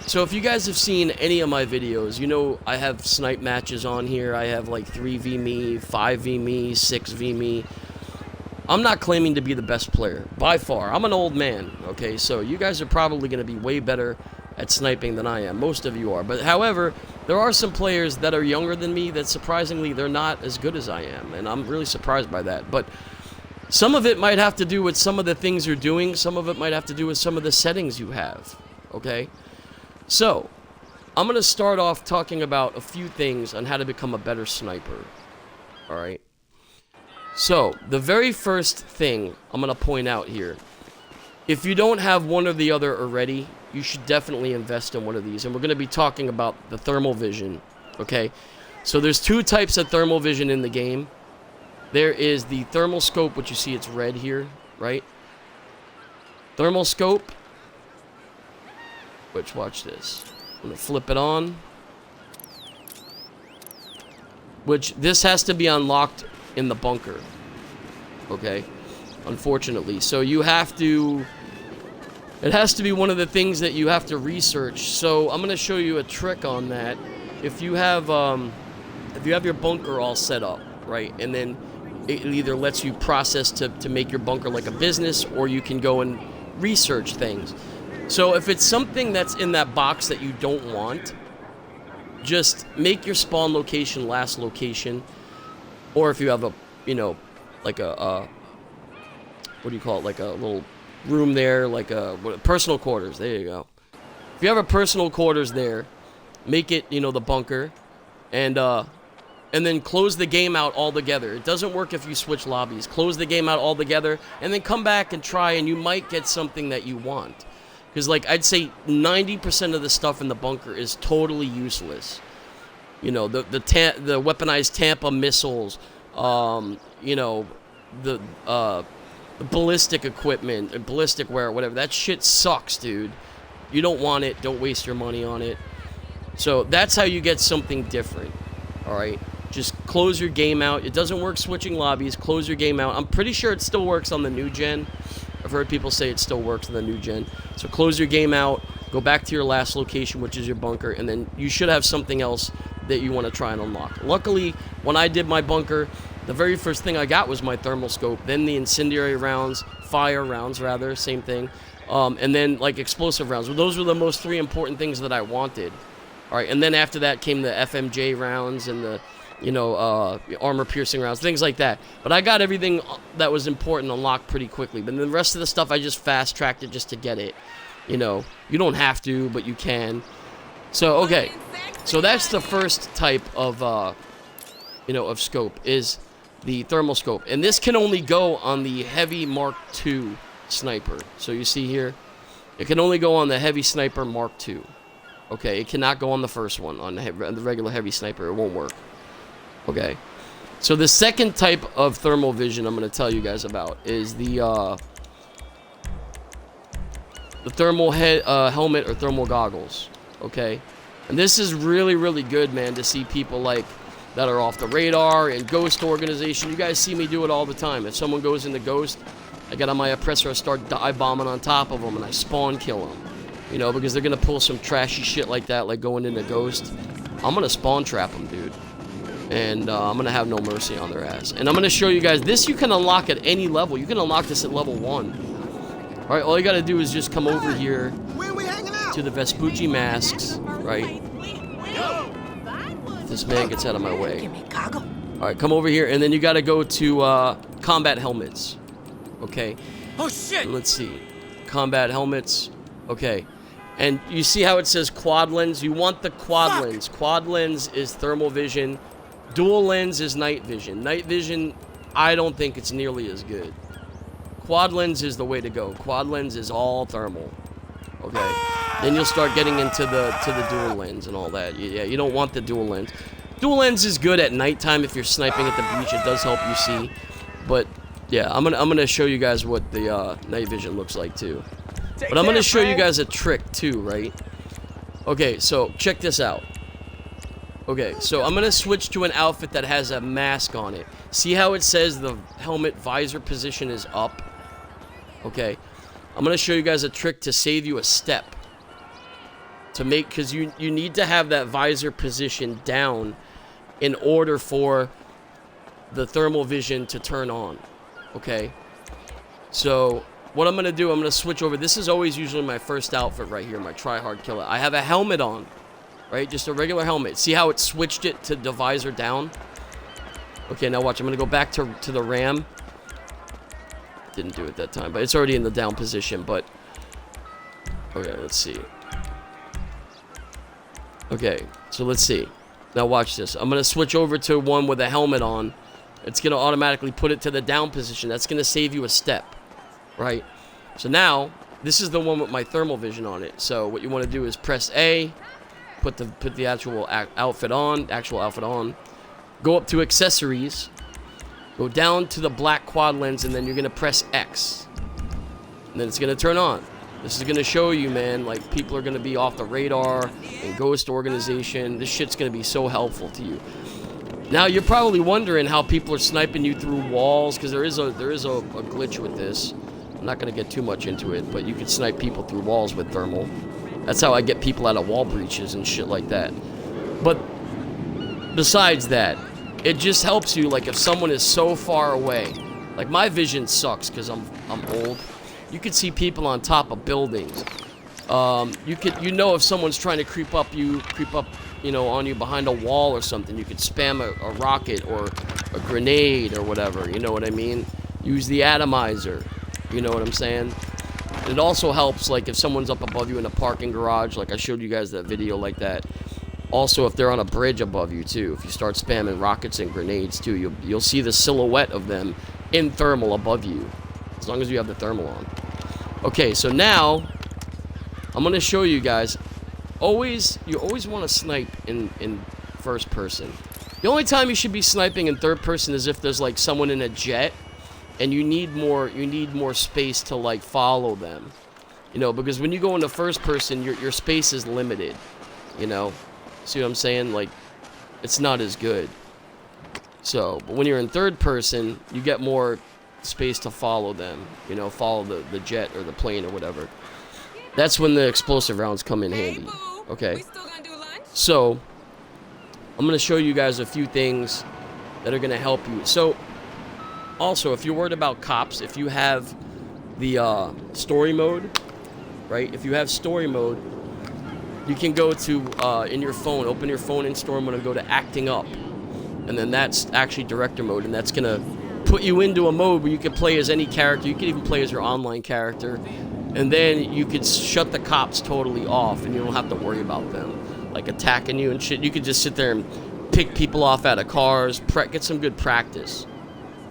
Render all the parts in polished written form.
So if you guys have seen any of my videos, you know I have snipe matches on here. I have like 3v me, 5v me, 6v me. I'm not claiming to be the best player, by far. I'm an old man, okay? So you guys are probably going to be way better at sniping than I am. Most of you are. But however, there are some players that are younger than me that surprisingly they're not as good as I am. And I'm really surprised by that. But some of it might have to do with some of the things you're doing. Some of it might have to do with some of the settings you have, okay? So, I'm going to start off talking about a few things on how to become a better sniper. Alright? So, the very first thing I'm going to point out here. If you don't have one or the other already, you should definitely invest in one of these. And we're going to be talking about the thermal vision. Okay? So, there's two types of thermal vision in the game. There is the thermal scope, which you see it's red here, right? Thermal scope. Which, watch this. I'm going to flip it on. Which, this has to be unlocked in the bunker. Okay? Unfortunately. So, you have to... It has to be one of the things that you have to research. So, I'm going to show you a trick on that. If you have your bunker all set up, right? And then it either lets you process to make your bunker like a business, or you can go and research things. So if it's something that's in that box that you don't want, just make your spawn location last location. Or if you have a, you know, like a what do you call it, like a little room there, like a personal quarters, there you go. If you have a personal quarters there, make it, you know, the bunker, and then close the game out altogether. It doesn't work if you switch lobbies. Close the game out altogether, and then come back and try, and you might get something that you want. Because, like, I'd say 90% of the stuff in the bunker is totally useless. You know, the weaponized Tampa missiles, you know, the ballistic equipment, and ballistic wear, whatever. That shit sucks, dude. You don't want it. Don't waste your money on it. So, that's how you get something different. Alright? Just close your game out. It doesn't work switching lobbies. Close your game out. I'm pretty sure it still works on the new gen. I've heard people say it still works on the new gen. So close your game out, go back to your last location, which is your bunker, and then you should have something else that you want to try and unlock. Luckily, when I did my bunker, the very first thing I got was my thermal scope, then the incendiary rounds, fire rounds rather, same thing, and then like explosive rounds. Well, those were the most three important things that I wanted. All right, and then after that came the FMJ rounds and the, you know, armor-piercing rounds, things like that. But I got everything that was important unlocked pretty quickly. But the rest of the stuff, I just fast-tracked it just to get it. You know, you don't have to, but you can. So, okay. So that's the first type of, you know, of scope, is the thermal scope. And this can only go on the heavy Mark II sniper. So you see here, it can only go on the heavy sniper Mark II. Okay, it cannot go on the first one, on the regular heavy sniper. It won't work. Okay, so the second type of thermal vision I'm going to tell you guys about is the thermal helmet or thermal goggles. Okay, and this is really, really good, man, to see people like that are off the radar and Ghost organization. You guys see me do it all the time. If someone goes into Ghost, I get on my oppressor, I start dive bombing on top of them, and I spawn kill them. You know, because they're going to pull some trashy shit like that, like going into Ghost. I'm going to spawn trap them, dude. And I'm going to have no mercy on their ass. And I'm going to show you guys, this you can unlock at any level. You can unlock this at level 1. Alright, all you got to do is just come over here to the Vespucci masks, right? If this man gets out of my way. Alright, come over here, and then you got to go to combat helmets. Okay? Oh shit! Let's see. Combat helmets. Okay. And you see how it says quad lens? You want the quad lens. Quad lens is thermal vision. Dual lens is night vision. Night vision, I don't think it's nearly as good. Quad lens is the way to go. Quad lens is all thermal. Okay. Then you'll start getting into the dual lens and all that. Yeah, you don't want the dual lens. Dual lens is good at nighttime if you're sniping at the beach. It does help you see. But yeah, I'm gonna show you guys what the night vision looks like too. But I'm going to show you guys a trick too, right? Okay, so check this out. Okay, so I'm going to switch to an outfit that has a mask on it. See how it says the helmet visor position is up? Okay, I'm going to show you guys a trick to save you a step. to make, because you need to have that visor position down in order for the thermal vision to turn on. Okay, so what I'm gonna do, I'm gonna switch over. This is always usually my first outfit right here, my try hard killer. I have a helmet on, right? Just a regular helmet. See how it switched it to the visor down? Okay, now watch. I'm gonna go back to the ram. Didn't do it that time, but it's already in the down position. But okay, let's see. Okay, so let's see. Now watch this. I'm gonna switch over to one with a helmet on. It's gonna automatically put it to the down position. That's gonna save you a step. Right, so now this is the one with my thermal vision on it. So what you want to do is press A, put the actual outfit on, go up to accessories, go down to the black quad lens, and then you're gonna press X, and then it's gonna turn on. This is gonna show you, man, like people are gonna be off the radar and ghost organization. This shit's gonna be so helpful to you. Now you're probably wondering how people are sniping you through walls, because there is a glitch with this. I'm not going to get too much into it, but you can snipe people through walls with thermal. That's how I get people out of wall breaches and shit like that. But besides that, it just helps you, like if someone is so far away. Like my vision sucks because I'm old. You can see people on top of buildings. You know if someone's trying to creep up, you know, on you behind a wall or something. You could spam a rocket or a grenade or whatever. You know what I mean? Use the atomizer. You know what I'm saying? It also helps, like, if someone's up above you in a parking garage, like I showed you guys that video like that. Also, if they're on a bridge above you, too. If you start spamming rockets and grenades, too, you'll see the silhouette of them in thermal above you. As long as you have the thermal on. Okay, so now, I'm going to show you guys. You always want to snipe in first person. The only time you should be sniping in third person is if there's, like, someone in a jet. And you need more space to, like, follow them, you know, because when you go into first person, your space is limited, you know. See what I'm saying? Like, it's not as good. So, but when you're in third person, you get more space to follow them, you know, follow the jet or the plane or whatever. That's when the explosive rounds come in handy. Okay. So, I'm gonna show you guys a few things that are gonna help you. So. Also, if you're worried about cops, if you have the story mode, right? If you have story mode, you can go to, in your phone, open your phone in story mode and go to acting up. And then that's actually director mode, and that's going to put you into a mode where you can play as any character. You can even play as your online character. And then you could shut the cops totally off, and you don't have to worry about them, like, attacking you and shit. You could just sit there and pick people off out of cars, get some good practice.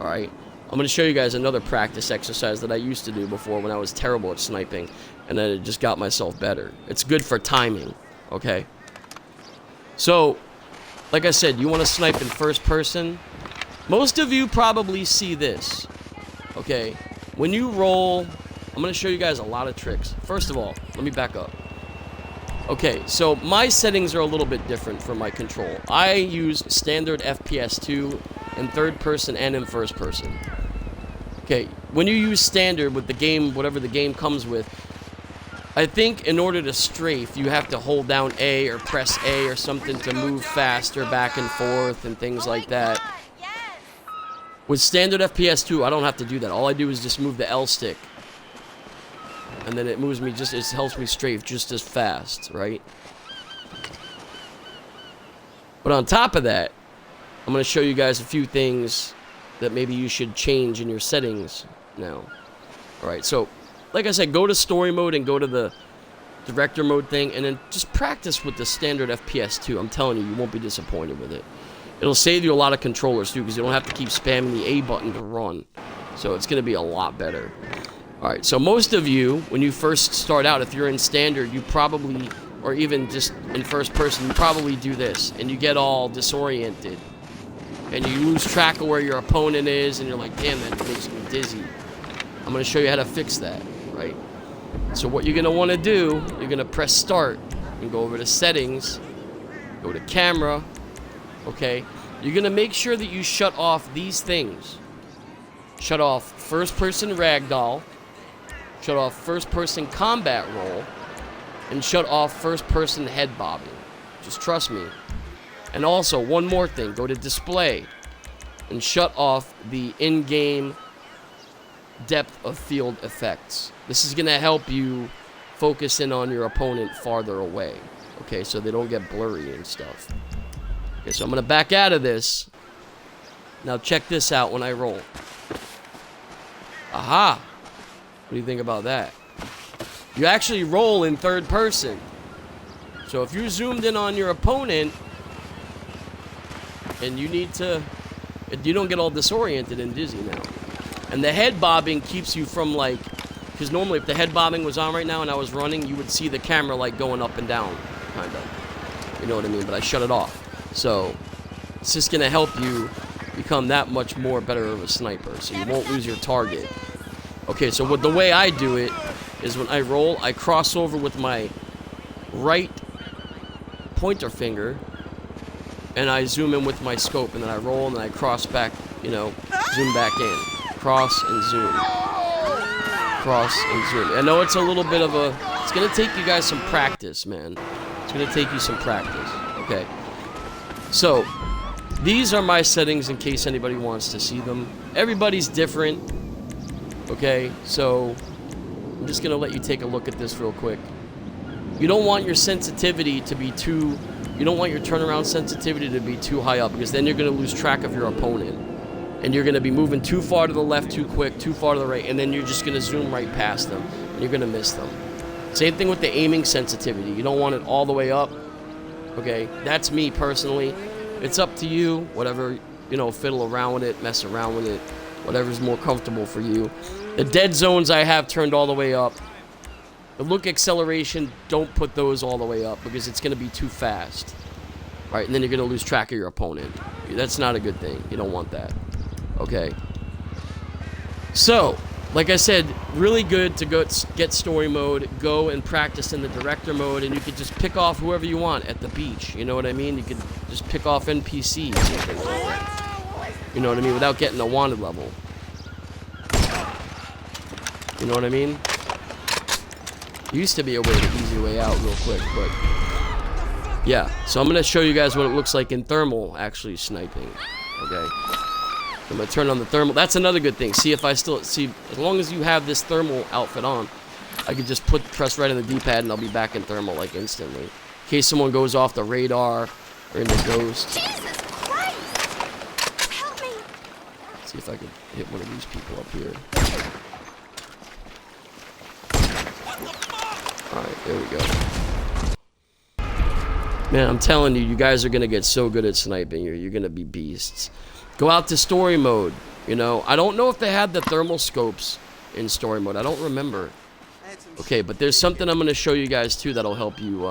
Alright, I'm going to show you guys another practice exercise that I used to do before when I was terrible at sniping, and then it just got myself better. It's good for timing, okay? So, like I said, you want to snipe in first person. Most of you probably see this, okay? When you roll, I'm going to show you guys a lot of tricks. First of all, let me back up. Okay, so my settings are a little bit different for my control. I use standard FPS 2 in third person and in first person. Okay, when you use standard with the game, whatever the game comes with, I think in order to strafe, you have to hold down A or press A or something to move faster back and forth and things like that. With standard FPS 2, I don't have to do that. All I do is just move the L stick. And then it moves me it helps me strafe just as fast, right? But on top of that, I'm going to show you guys a few things that maybe you should change in your settings now. Alright, so, like I said, go to story mode and go to the director mode thing, and then just practice with the standard FPS 2. I'm telling you, you won't be disappointed with it. It'll save you a lot of controllers, too, because you don't have to keep spamming the A button to run. So it's going to be a lot better. Alright, so most of you, when you first start out, if you're in standard, you probably, or even just in first person, you probably do this, and you get all disoriented. And you lose track of where your opponent is, and you're like, damn, that makes me dizzy. I'm going to show you how to fix that, right? So what you're going to want to do, you're going to press start, and go over to settings, go to camera, okay? You're going to make sure that you shut off these things. Shut off first person ragdoll, shut off first person combat roll, and shut off first-person head bobbing. Just trust me. And also, one more thing. Go to display and shut off the in-game depth of field effects. This is going to help you focus in on your opponent farther away. Okay, so they don't get blurry and stuff. Okay, so I'm going to back out of this. Now check this out when I roll. Aha! What do you think about that? You actually roll in third person. So if you zoomed in on your opponent and you need to... You don't get all disoriented and dizzy now. And the head bobbing keeps you from like... Because normally if the head bobbing was on right now and I was running, you would see the camera like going up and down, kind of. You know what I mean? But I shut it off. So it's just going to help you become that much more better of a sniper. So you won't lose your target. Okay, so the way I do it is when I roll, I cross over with my right pointer finger. And I zoom in with my scope. And then I roll and then I cross back, you know, zoom back in. Cross and zoom. Cross and zoom. I know it's a little bit of a... It's going to take you guys some practice, man. It's going to take you some practice. Okay. So, these are my settings in case anybody wants to see them. Everybody's different. Okay, so I'm just going to let you take a look at this real quick. You don't want your sensitivity to be too... You don't want your turnaround sensitivity to be too high up because then you're going to lose track of your opponent. And you're going to be moving too far to the left too quick, too far to the right, and then you're just going to zoom right past them. And you're going to miss them. Same thing with the aiming sensitivity. You don't want it all the way up. Okay, that's me personally. It's up to you. Whatever, you know, fiddle around with it, mess around with it. Whatever's more comfortable for you. The dead zones I have turned all the way up. The look acceleration, don't put those all the way up because it's going to be too fast. All right, and then you're going to lose track of your opponent. That's not a good thing. You don't want that. Okay. So, like I said, really good to go get story mode, go and practice in the director mode, and you could just pick off whoever you want at the beach. You know what I mean? You could just pick off NPCs and things like that. You know what I mean? Without getting a wanted level. You know what I mean? Used to be a way to easy way out real quick, but yeah. So I'm going to show you guys what it looks like in thermal actually sniping. Okay. I'm going to turn on the thermal. That's another good thing. See if I still... See, as long as you have this thermal outfit on, I could just press right on the D-pad and I'll be back in thermal, like, instantly. In case someone goes off the radar or in the ghost. Jesus Christ! Help me! Let's see if I could hit one of these people up here. Alright, there we go. Man, I'm telling you, you guys are going to get so good at sniping. You're going to be beasts. Go out to story mode, you know. I don't know if they had the thermal scopes in story mode. I don't remember. Okay, but there's something I'm going to show you guys, too, that'll help you,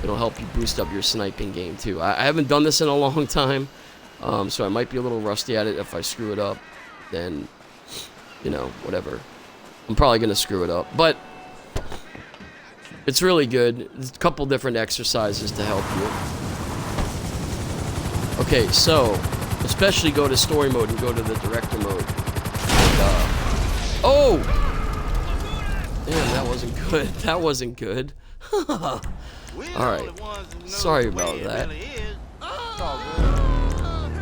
it'll help you boost up your sniping game, too. I haven't done this in a long time, so I might be a little rusty at it. If I screw it up, then, you know, whatever. I'm probably going to screw it up, but it's really good. There's a couple different exercises to help you. Okay, so... Especially go to story mode and go to the director mode. And, oh! Damn, that wasn't good. That wasn't good. Alright. Sorry about that.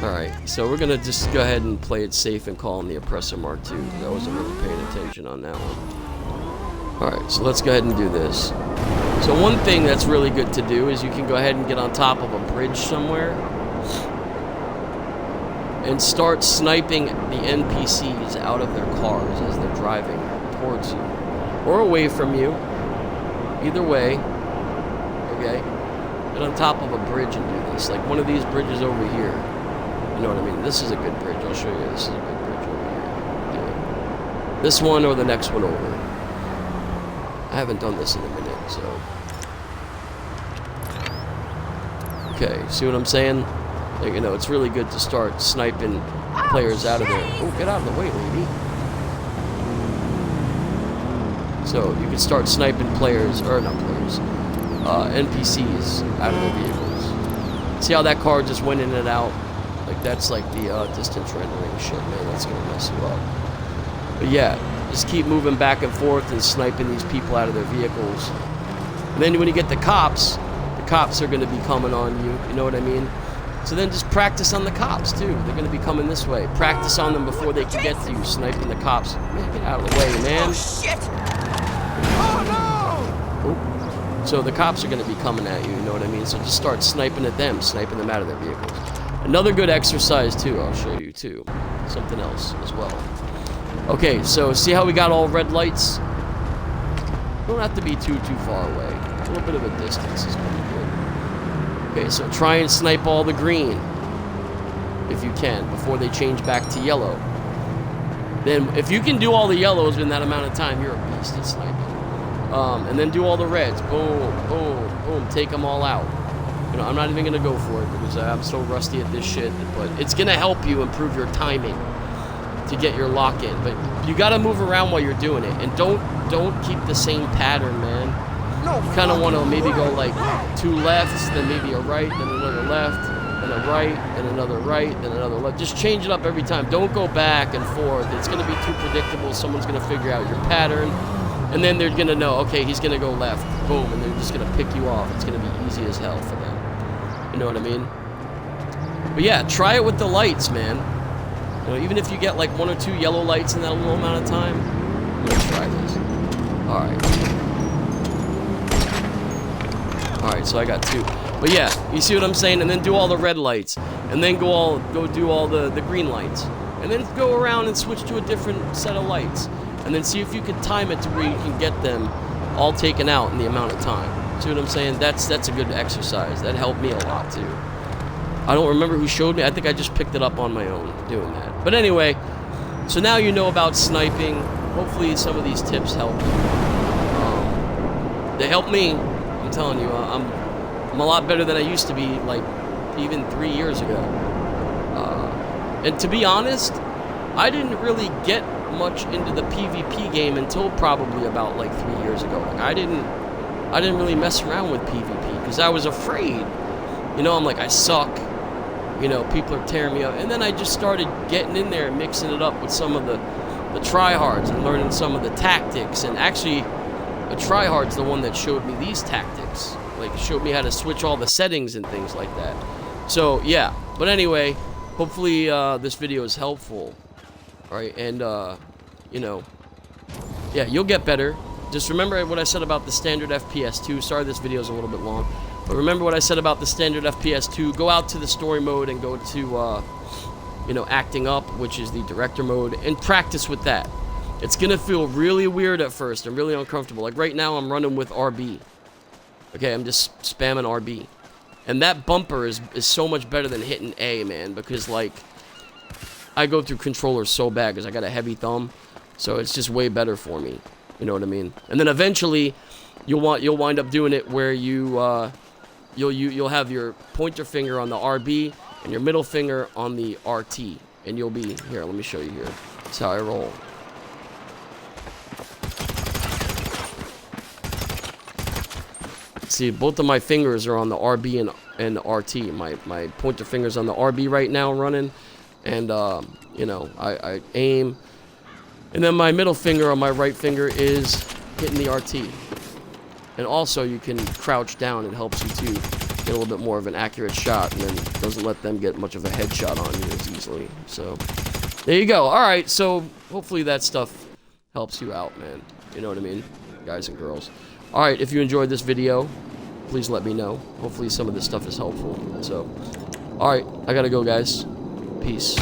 Alright, so we're gonna just go ahead and play it safe and call in the Oppressor Mark II. I wasn't really paying attention on that one. Alright, so let's go ahead and do this. So one thing that's really good to do is you can go ahead and get on top of a bridge somewhere and start sniping the NPCs out of their cars as they're driving towards you. Or away from you. Either way. Okay? Get on top of a bridge and do this. Like one of these bridges over here. You know what I mean? This is a good bridge. I'll show you. This is a good bridge over here. Okay. This one or the next one over. I haven't done this in a minute, so... Okay, see what I'm saying? Like, you know, it's really good to start sniping players out of there. Oh, get out of the way, lady. So, you can start sniping players, or not players, NPCs out of their vehicles. See how that car just went in and out? Like, that's like the distance rendering shit, man. That's gonna mess you up. But yeah, just keep moving back and forth and sniping these people out of their vehicles. And then when you get the cops are going to be coming on you. You know what I mean? So then just practice on the cops too. They're going to be coming this way. Practice on them before they can get to you, sniping the cops. Man, get out of the way, man. Oh, shit! Oh, Oh. So the cops are going to be coming at you, you know what I mean? So just start sniping at them, sniping them out of their vehicles. Another good exercise too, I'll show you too. Something else as well. Okay, so see how we got all red lights? Don't have to be too far away. A little bit of a distance is pretty good. Okay, so try and snipe all the green if you can before they change back to yellow. Then if you can do all the yellows in that amount of time, you're a beast at sniping. And then do all the reds. Boom, boom, boom. Take them all out. You know, I'm not even going to go for it because I'm so rusty at this shit. But it's going to help you improve your timing to get your lock in. But you got to move around while you're doing it. And don't keep the same pattern, man. You kind of want to maybe go like 2 lefts, then maybe a right, then another left, then a right, then another right, then another left. Just change it up every time. Don't go back and forth. It's going to be too predictable. Someone's going to figure out your pattern. And then they're going to know, okay, he's going to go left. Boom. And they're just going to pick you off. It's going to be easy as hell for them. You know what I mean? But yeah, try it with the lights, man. You know, even if you get like 1 or 2 yellow lights in that little amount of time, I'm going to try this. Alright, so I got 2. But yeah, you see what I'm saying? And then do all the red lights. And then go do all the green lights. And then go around and switch to a different set of lights. And then see if you can time it to where you can get them all taken out in the amount of time. See what I'm saying? That's a good exercise. That helped me a lot too. I don't remember who showed me. I think I just picked it up on my own doing that. But anyway, so now you know about sniping. Hopefully some of these tips help you. They help me. I'm telling you, I'm a lot better than I used to be, like even 3 years ago. And to be honest, I didn't really get much into the PvP game until probably about like 3 years ago. Like I didn't really mess around with PvP because I was afraid. You know, I'm like, I suck. You know, people are tearing me up. And then I just started getting in there and mixing it up with some of the tryhards and learning some of the tactics. And actually, the tryhard's the one that showed me these tactics. Like, showed me how to switch all the settings and things like that. So, yeah. But anyway, hopefully this video is helpful. Alright, and, you know, yeah, you'll get better. Just remember what I said about the standard FPS 2. Sorry this video is a little bit long. But remember what I said about the standard FPS 2. Go out to the story mode and go to, you know, acting up, which is the director mode, and practice with that. It's going to feel really weird at first and really uncomfortable. Like right now I'm running with RB. Okay, I'm just spamming RB. And that bumper is so much better than hitting A, man, because, like, I go through controllers so bad because I got a heavy thumb. So it's just way better for me. You know what I mean? And then eventually you'll wind up doing it where you'll have your pointer finger on the RB and your middle finger on the RT, and you'll be here. Let me show you here. That's how I roll. See, both of my fingers are on the RB and the RT. My pointer finger's on the RB right now running, and you know, I aim, and then my middle finger on my right finger is hitting the RT. And also you can crouch down. It helps you to get a little bit more of an accurate shot, and then doesn't let them get much of a headshot on you as easily. So there you go. Alright, so hopefully that stuff helps you out, man. You know what I mean? Guys and girls. Alright, if you enjoyed this video, please let me know. Hopefully some of this stuff is helpful. So, alright, I gotta go, guys. Peace.